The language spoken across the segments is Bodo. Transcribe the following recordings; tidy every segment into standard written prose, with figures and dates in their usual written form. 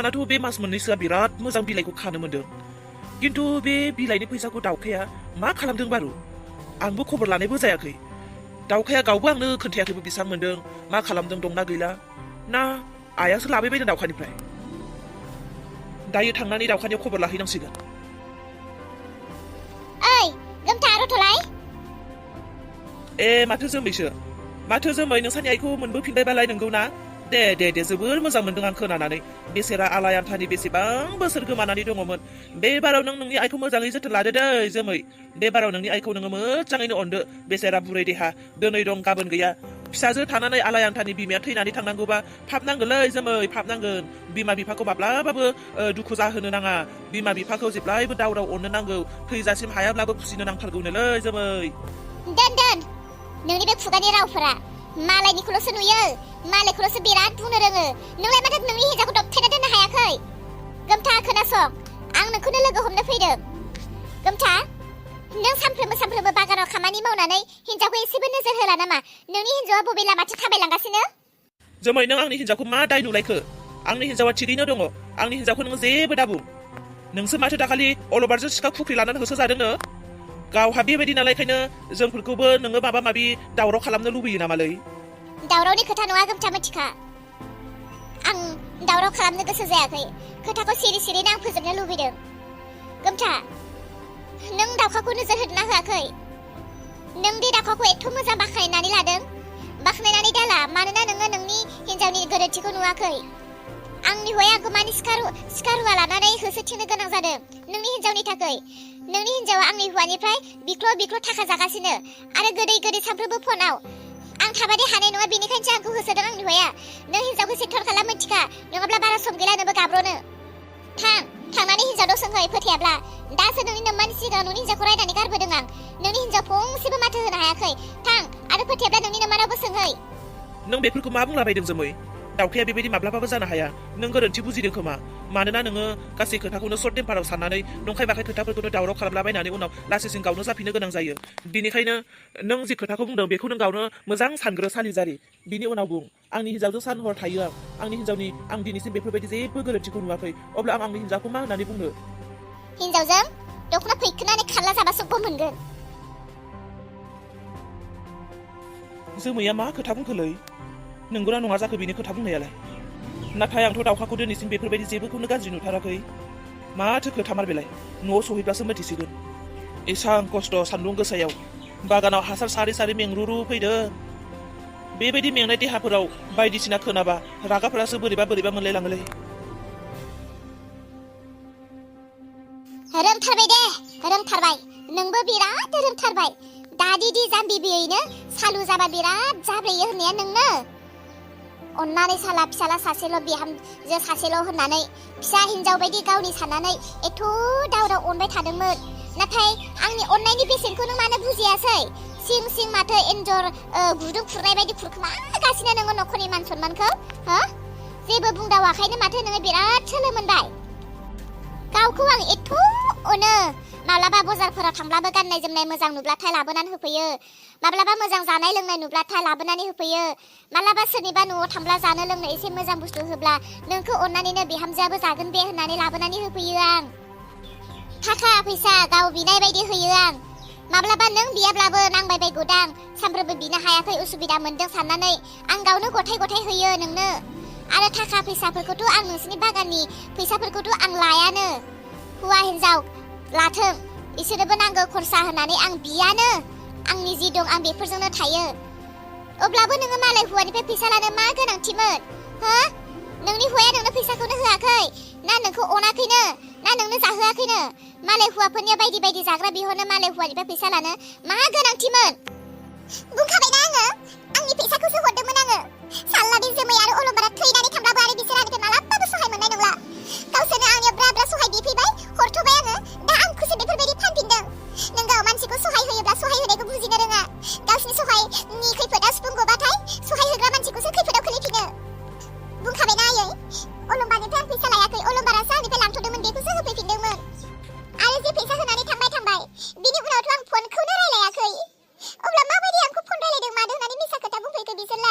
जाहानाथ' बे मास मोननैसोआ बिराद मोजां बिलाइखौ खानो मोन्दों किन्तु बे बिलाइनि फैसाखौ दाउखाया मा खालामदों बारु आंबो खबर लानायबो जायाखै दाउखाया गावबो आंनो खोन्थायाखैबो बेसां मोन्दों मा खालामदों दंना गैला ना आयासो लाबोबायदों दाउखानिफ्राय दायो थांनानै दाउखानियाव खबर लाहैनांसिगोन ओइ गोमथा रथलाय माथो जोमै नोंसानि आइखौ मोनबोफिनबायबालाय नंगौ ना दे जोबोर मोजां मोन्दों आं खोनानानै बेसेरा आलाय आन्थानि बेसेबां बोसोर गोमानानै दङमोन बे बाराव नोंनि आइखौ मोजाङै जोथोन लादो दै जोमै बे बाराव नोंनि आइखौ नोङो मोजाङैनो अनदो बेसेरा बुरै देहा दिनै दं गाबोन गैया फिसाजो थानानै आलाय आन्थानि बिमाया थैनानै थांनांगौबा फाब नांगोनलै जोमै फाब नांगोन बिमा बिफाखौ माब्लाबाबो दुखु जाहोनो नाङा बिमा बिफाखौ जेब्लायबो दाव अननो नांगौ थैजासिम हायाब्लाबो खुसिनो नांथारगौनोलै जोमै दोन नोंनि बे खुगानि रावफोरा मालायनिखौल'सो नुयो मालायखौल'सो बिराद बुंनो रोङो नोंलाय माथो नोंनि हिन्जावखौ दबथायना दोननो हायाखै गोमथा खोनासं आं नोंखौनो लोगो हमनो फैदों गोमथा नों सानफ्रोमबो बागानाव खामानि मावनानै हिन्जावखौ एसेबो नोजोर होला नामा नोंनि हिन्जावा बबे लामाथिं थाबायलांगासिनो जोमै नों आंनि हिन्जावखौ मा दाय नुलायखो आंनि हिन्जावा थिगैनो दङ आंनि हिन्जावखौ नोङो जेबो दाबुं नोंसो माथो दाखालि अलबारजों सिखा खुख्रि लानानै होसोजादोंनो गावहा बेबायदि नालायखायनो जोंफोरखौबो नोङो माबा माबि दावराव खालामनो लुबैयो नामालै दावरावनि खोथा नङा गोमथा मिथिखा आं दावराव खालामनो गोसो जायाखै खोथाखौ सिरिनो आं फोजोबनो लुबैदों गोमथा नों दाउखाखौ नोजोर होदोंना होआखै नों दे दाउखाखौ एथ' मोजां बाख्नायनानै लादों बाख्नायनानै दाला मानोना नोङो नोंनि हिन्जावनि गोरोन्थिखौ नुवाखै आंनि हौवाया आंखौ मानि सिखा रुवा लानानै होसोथिंनो गोनां जादों नोंनि हिन्जावनि थाखाय नोंनि हिन्जावा आंनि हौवानिफ्राय बिख्ल' थाखा जागासिनो आरो गोदै सानफ्रोमबो फनाव आं थाबादि हानाय नङा बेनिखायनोसो आंखौ होसोदों आंनि हौवाया नों हिन्जावखौ सेक्टर खालाम मिथिखा नङाब्ला बारा सम गैला नोंबो गाब्र'नो थांनानै हिन्जाव सोंहै फोथायाब्ला दासो नोंनि नोम्मानि सिगाङाव नोंनि हिन्जावखौ रायनानै गारबोदों आं नोंनि हिन्जाव फंसेबो माथो होनो हायाखै थां आरो फोथायाब्ला नोंनि नोम्मानावबो सोंहै नों बेफोरखौ मा बुंलाबायदों जोमै दाउखाया बेबायदि माब्लाबाबो जानो हाया नों गोरोन्थि बुजिदों खोमा मानोना नोङो गासै खोथाखौनो सर्ट टेम्पाराव साननानै नंखाय बाखाय खोथाफोरखौनो दावराव खालामलाबायनानै उनाव लासैसिन गावनो जाफिननो गोनां जायो बेनिखायनो नों जि खोथाखौ बुंदों बेखौ नों गावनो मोजां सानग्रो सालिजारि बिनि उनाव बुं आंनि हिन्जावजों सान हर थायो आंनि हिन्जावनि आं दिनैसिम बेफोरबायदि जेबो गोरोन्थिखौ नुवाखै अब्ला आं आंनि हिन्जावखौ मा होननानै बुंनो हिन्जावजों दख'ना फैखोनानै खारला जाबासो गम मोनगोन जोमैया मा खोथा बुंखोलै नंगौना नङा जाखो बेनि खोथा बुंनायालाय नाथाय आंथ' दाउखाखौ दिनैसिम बेफोरबायदि जेबोखौनो गाज्रि नुथाराखै माथो खोथामार बेलाय न'आव सहैब्लासो मिथिसिगोन एसां खस्थ' सान्दुं गोसायाव बागानाव हासार सारै मेंरुरु फैदों बेबायदि मेंनाय देहाफोराव बायदिसिना खोनाबा रागाफोरासो बोरैबा मोनलायलाङोलै रोंथारबाय नोंबो बिराद रोंथारबाय दादिदि जाम्बि बियैनो सालु जाबा बिराद जाब्रेयो होननाया नोंनो अन्नानै साला फिसाला सासेल' बिहामजो सासेल' होननानै फिसा हिन्जाव बायदि गावनि साननानै एथ' दावराव अनबाय थादोंमोन नाथाय आंनि अननायनि बेसेनखौ नों मानो बुजियासै सिं माथो एन्जर गुदुं खुरनाय बायदि खुरखोमागासिनो नोङो न'खरनि मान सन्मानखौ जेबो बुंदावाखायनो माथो नोङो बिराद सोलो मोनबाय गावखौ आं एथ' अनो माब्लाबा बाजारफोराव थांब्लाबो गाननाय जोमनाय मोजां नुब्लाथाय लाबोनानै होफैयो माब्लाबा मोजां जानाय लोंनाय नुब्लाथाय लाबोनानै होफैयो माब्लाबा सोरनिबा न'आव थांब्ला जानो लोंनो एसे मोजां बुस्थु होब्ला नोंखौ अननानैनो बिहामजोआबो जागोन बे होननानै लाबोनानै होफैयो आं थाखा फैसा गाव बिनाय बायदि होयो आं माब्लाबा नों बियाब्लाबो नांबाय बायगौदां सानफ्रोमबो बिनो हायाखै उसुबिदा मोनदों साननानै आं गावनो गथाय होयो नोंनो आरो थाखा फैसाफोरखौथ' आं नोंसिनि बागाननि फैसाफोरखौथ' आं लायानो हौवा हिन्जाव लाथों इसोरनोबो नांगौ खरसा होननानै आं बियानो आंनि जि दं आं बेफोरजोंनो थायो अब्लाबो नोङो मालाय हौवानिफ्राय फैसा लानो मा गोनांथिमोन नोंनि हौवाया नोंनो फैसाखौनो होआखै ना नोंखौ अनाखैनो ना नोंनो जाहोआखैनो मालाय हौवाफोरनिया बायदि जाग्रा बिहरनो मालाय हौवानिफ्राय फैसा लानो मा गोनांथिमोन बुंखाबायना आङो आंनि फैसाखौसो हरदोंमोन आङो साल्ला बे जोमै आरो अलंबारा थैनानै थांब्लाबो आरो बिसोर आंनिफ्राय मालाबाबो सहाय मोननाय नंला गावसोरनो आंनियाव ब्रा सहाय बिफैबाय हरथ'बाय आङो दा आंखौसो बेफोरबायदि फानफिनदों नोंगौ मानसिखौ सहाय होयोब्ला सहाय होनायखौ बुजिनो रोङा गावसिनि सहायनि खैफोदाव सुफुंगौबाथाय सहाय होग्रा मानसिखौसो खैफोदाव खोलैफिनो बुंखाबायना आयै अलंबारनिफ्राय आं फैसा लायाखै अलंबारासो आंनिफ्राय लांथ'दोंमोन बेखौसो होफैफिनदोंमोन आरो जे फैसा होनानै थांबाय बिनि उनावथ' आं फनखौनो रायलायाखै अब्ला माबायदि आंखौ फन रायलायदों मादों होननानै मिसा खोथा बुंफैखो बिसोरलाय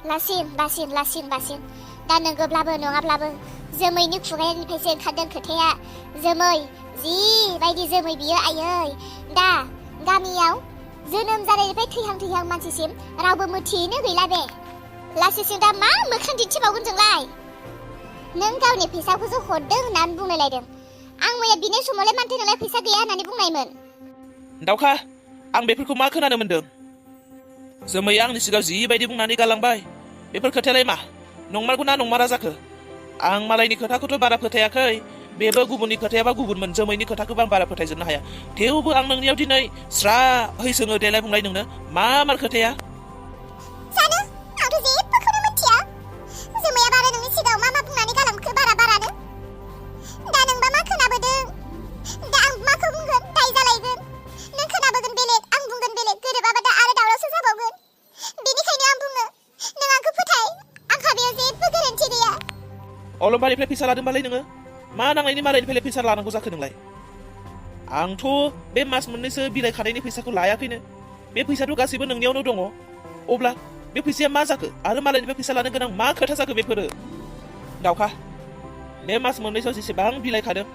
लासिन दा नंगौब्लाबो नङाब्लाबो जोमैनि खुगानिफ्रायसो ओंखारदों खोथाया जोमै जिबायदि जोमै बियो आयै दा गामियाव जोनोम जानायनिफ्राय थैहां मानसिसिम रावबो मिथियैनो गैला बे लासिसिम दा मा मोखां दिन्थिबावगोन जोंलाय नों गावनि फैसाखौसो हरदों होननानै बुंलायलायदों आं मैया बिनाय समावलाय मानथो नोंलाय फैसा गैया होननानै बुंनायमोन दाउखा आं बेफोरखौ मा खोनानो मोन्दों जोमैया आंनि सिगाङाव जिबायदि बुंनानै गालांबाय बेफोर खोथायालाय मा नंमारगौना नंमारा जाखो आं मालायनि खोथाखौथ' बारा फोथायाखै बेबो गुबुननि खोथायाबा गुबुनमोन जोमैनि खोथाखौबो आं बारा फोथायजोबनो हाया थेवबो आं नोंनियाव दिनै स्राहै सोङो देलाय बुंलाय नोंनो मा मार खोथाया जानो आंथ' जेबोखौनो मिथिया जोमैया बारा नोंनि सिगाङाव मा बुंनानै गालांखो बारानो दा नोंबा मा खोनाबोदों दा आं माखौ बुंगोन दाय जालायगोन नों खोनाबोगोन बेलेग आं बुंगोन बेलेग गोरोबाबा दा आरो दावरावसो जाबावगोन बेनिखायनो आं बुङो नों आंखौ फोथाय आंहा बेयाव जेबो गोरोन्थि गैया अलंबारिनिफ्राय फैसा लादोंबालाय नोङो मा नांनायनि मालायनिफ्राय फैसा लानांगौ जाखो नोंलाय आंथ' बे मास मोननैसो बिलाइ खानायनि फैसाखौ लायाखैनो बे फैसाथ' गासैबो नोंनियावनो दङ अब्ला बे फैसाया मा जाखो आरो मालायनिफ्राय फैसा लानो गोनां मा खोथा जाखो बेफोरो दाउखा बे मास मोननैसोआव जेसेबां बिलाइ खादों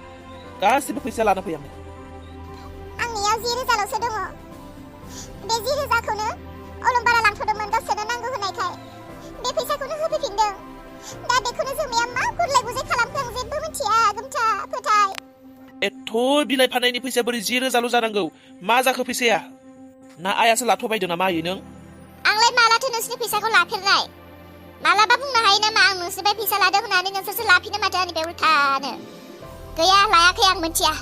गासैबो फैसा लाना फै आंनियाव 10,000ल'सो दङ बे 10,000खौनो अलंबारा लांथ'दोंमोन गावसोरनो नांगौ होनायखाय बे फैसाखौनो होफैफिनदों दा बेखौनो जोमैया मा गुरलाय गुजाय खालामखो आं जेबो मिथिया गोमथा फोथाय एथ' बिलाइ फाननायनि फैसाया बोरै 10,000ल' जानांगौ मा जाखो फैसाया ना आयासो लाथ'बायदों नामा आयै नों आंलाय मालाथो नोंसोरनि फैसाखौ लाफेरनाय मालाबा बुंनो हायो नामा आं नोंसोरनिफ्राय फैसा लादों होननानै नोंसोरसो लाफिनो माथो आंनिफ्राय उल्थानो गैया लायाखै आं मिथिया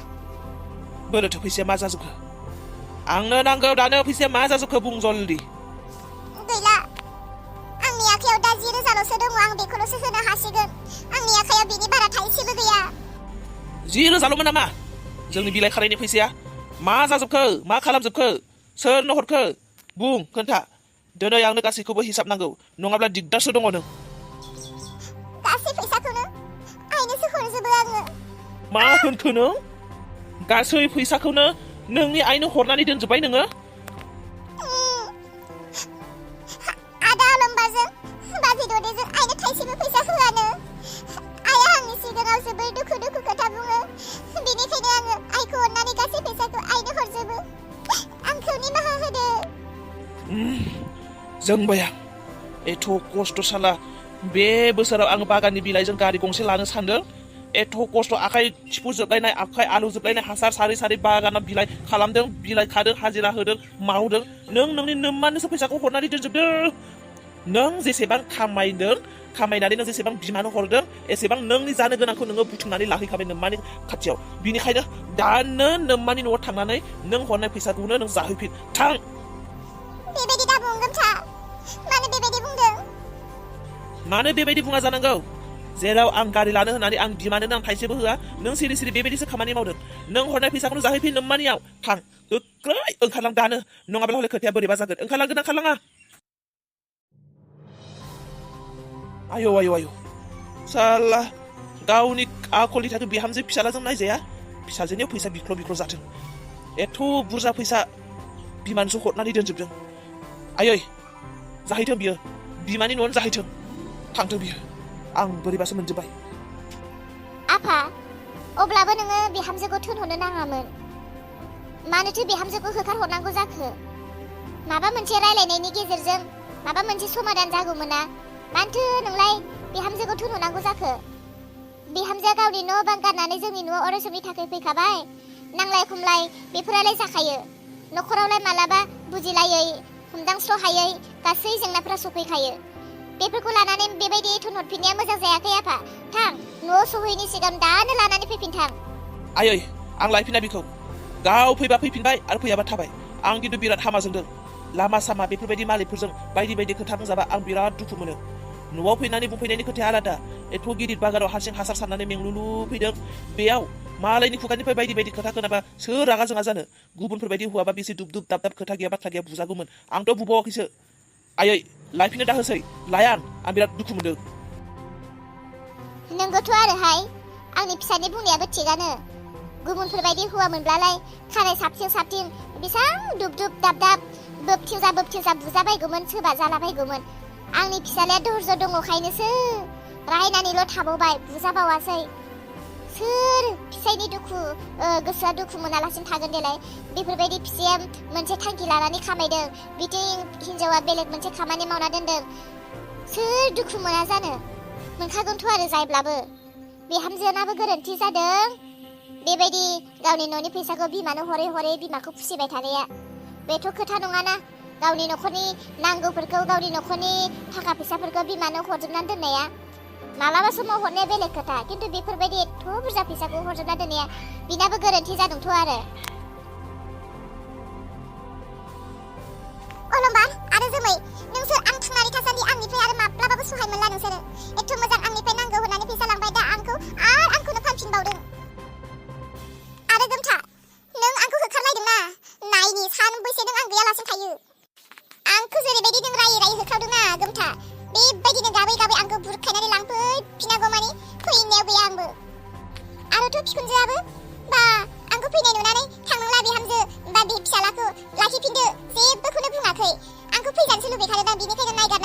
बोरैथो फैसाया मा जाजोबखो आंनो नांगौ दानो फैसाया मा जाजोबखो बुं जल्दि गैला आंनि आखायाव दा 10,000ल'सो दङ आं बेखौल'सो होनो हासिगोन आंनि आखायाव बेनि बारा थाइसेबो गैया 10,000ल'मोन नामा जोंनि बिलाइ खानायनि फैसाया मा जाजोबखो मा खालामजोबखो सोरनो हरखो बुं खोन्था दिनै आंनो गासैखौबो हिसाब नांगौ नङाब्ला दिगदारसो दङ नों गासै फैसाखौनो आइनोसो हरजोबो आङो मा होनखो नों गासै फैसाखौनो नोंनि आइनो हरनानै दोनजोबबाय नोङो आदा अलंबारजों बाजै ददेजों आइनो थाइसेबो फैसा होआनो आइया आंनि सिगाङाव जोबोर दुखु खोथा बुङो बेनिखायनो आङो आइखौ अननानै गासै फैसाखौ आइनो हरजोबो आंखौ निमाहा होदो जोंबाय आं एथ' खस्थ' साला बे बोसोराव आं बागाननि बिलाइजों गारि गंसे लानो सानदों एथ' खस्थ' आखाइ थिफुजोबलायनाय आखाइ आलुजोबलायनाय हासार सारै बागानाव बिलाइ खालामदों बिलाइ खादों हाजिरा होदों मावदों नों नोंनि नोम्मानोसो फैसाखौ हरनानै दोनजोबदों नों जेसेबां खामायनानै नों जेसेबां बिमानो हरदों एसेबां नोंनि जानो गोनांखौ नोङो बुथुमनानै लाहैखाबाय नोम्मानि खाथियाव बिनिखायनो दानो नोम्मानि न'आव थांनानै नों हरनाय फैसाखौनो नों जाहैफिन थां बेबायदि दा बुंगोमथा मानो बेबायदि बुंदों मानो बेबायदि बुङा जानांगौ जेराव आं गारि लानो होननानै आं बिमानो आं थाइसेबो होआ नों सिरि बेबायदिसो खामानि मावदों नों हरनाय फैसाखौनो जाहैफिन नोम्मानियाव थां गोख्रै ओंखारलां दानो नङाब्ला हले खोथाया बोरैबा जागोन ओंखारलांगोन ना ओंखारलाङा आयौ साला गावनि आखलनि थाखाय बिहामजो फिसालाजों नायजाया फिसाजोनियाव फैसा बिख्ल' जाथों एथ' बुरजा फैसा बिमानोसो हरनानै दोनजोबदों आयै जाहैथों बियो बिमानि न'आवनो जाहैथों थांथों बियो आं बोरैबासो मोनजोब्बाय आफा अब्लाबो नोङो बिहामजोखौ थोनहरनो नाङामोन मानोथो बिहामजोखौ होखारहरनांगौ जाखो माबा मोनसे रायलायनायनि गेजेरजों माबा मोनसे समाधान जागौमोन ना मानोथो नोंलाय बिहामजोखौ थोनहरनांगौ जाखो बिहामजोआ गावनि न' बां गारनानै जोंनि न'आव अरायसमनि थाखाय फैखाबाय नांलाय खमलाय बेफोरालाय जाखायो न'खरावलाय मालाबा बुजिलायै हमदांस्र'हायै गासै जेंनाफोरा सफैखायो बेफोरखौ लानानै बेबायदि थोनहरफिननाया मोजां जायाखै आफा थां न'आव सहैनि सिगां दानो लानानै फैफिन थां आयै आं लायफिना बिखौ गाव फैबा फैफिनबाय आरो फैयाबा थाबाय आं खिन्थु बिराद हामा जोंदों लामा सामा बेफोरबायदि मालिकफोरजों बायदि खोथा बुंजाबा आं बिराद दुखु मोनो न'आव फैनानै बुंफैनायनि खोथाया आलादा एथ' गिदिर बागानाव हारसिं हासार सारनानै मेंलुलु फैदों बेयाव मालायनि खुगानिफ्राय बायदि खोथा खोनाबा सोर रागा जोङा जानो गुबुनफोरबायदि हौवाबा बेसे दुब दाब खोथा गैया बाथ्रा गैया बुजागौमोन आंथ' बुबावाखैसो आयै लायफिननो दाहोसै लाया आं बिराद दुखु मोनदों नोंगौथ' आरोहाय आंनि फिसानि बुंनायाबो थिगानो गुबुनफोरबायदि हौवा मोनब्लालाय खानाय साबथिं बेसां दुब दाब बोबथिंजा बुजाबायगौमोन सोरबा जालाबायगौमोन आंनि फिसालाया धर्ज दङखायनोसो रायनानैल' थाबावबाय बुजाबावासै सोर फिसायनि गोसोआ दुखु मोनालासिनो थागोन देलाय बेफोरबायदि फिसाया मोनसे थांखि लानानै खामायदों बिथिं हिनजावा बेलेग मोनसे खामानि मावना दोनदों सोर दुखु मोना जानो मोनखागोनथ' आरो जायब्लाबो बिहामजोनाबो गोरोन्थि जादों बेबायदि गावनि न'नि फैसाखौ बिमानो हरै हरै बिमाखौ फुसिबाय थानाया बेथ' खोथा नङाना गावनि न'खरनि नांगौफोरखौ गावनि न'खरनि थाखा फैसाफोरखौ बिमानो हरजोबनानै दोननाया मालाबा समाव हरनाया बेलेग खोथा खिन्थु बेफोरबायदि एथ' बुरजा फैसाखौ हरजोबना दोननाया बिनाबो गोरोन्थि जादोंथ' आरो अलंबार आरो जोमै नोंसोर आं थांनानै थासान्दि आंनिफ्राय आरो माब्लाबाबो सहाय मोनला नोंसोरो एथ' मोजां आंनिफ्राय नांगौ होननानै फैसा लांबाय दा आंखौ आंखौनो फानफिनबावदों आरो गोमथा नों आंखौ होखारलायदोंना नायनि सानबैसे नों आं गैयालासिनो थायो आंखौ जेरैबायदि नों रायै रायै होख्रावदोंना गोमथा बेबायदिनो गाबै गाबै आंखौ बुरखायनानै लांफैफिनागौ मानि फैनायाव गैया आंबो आरोथ' बिखुनजोआबो बा आंखौ फैनाय नुनानै थांनोला बिहामजो बा बे फिसालाखौ लाखिफिनदो जेबोखौनो बुङाखै आंखौ फैजानोसो लुबैखादों बेनिखायनो नायगार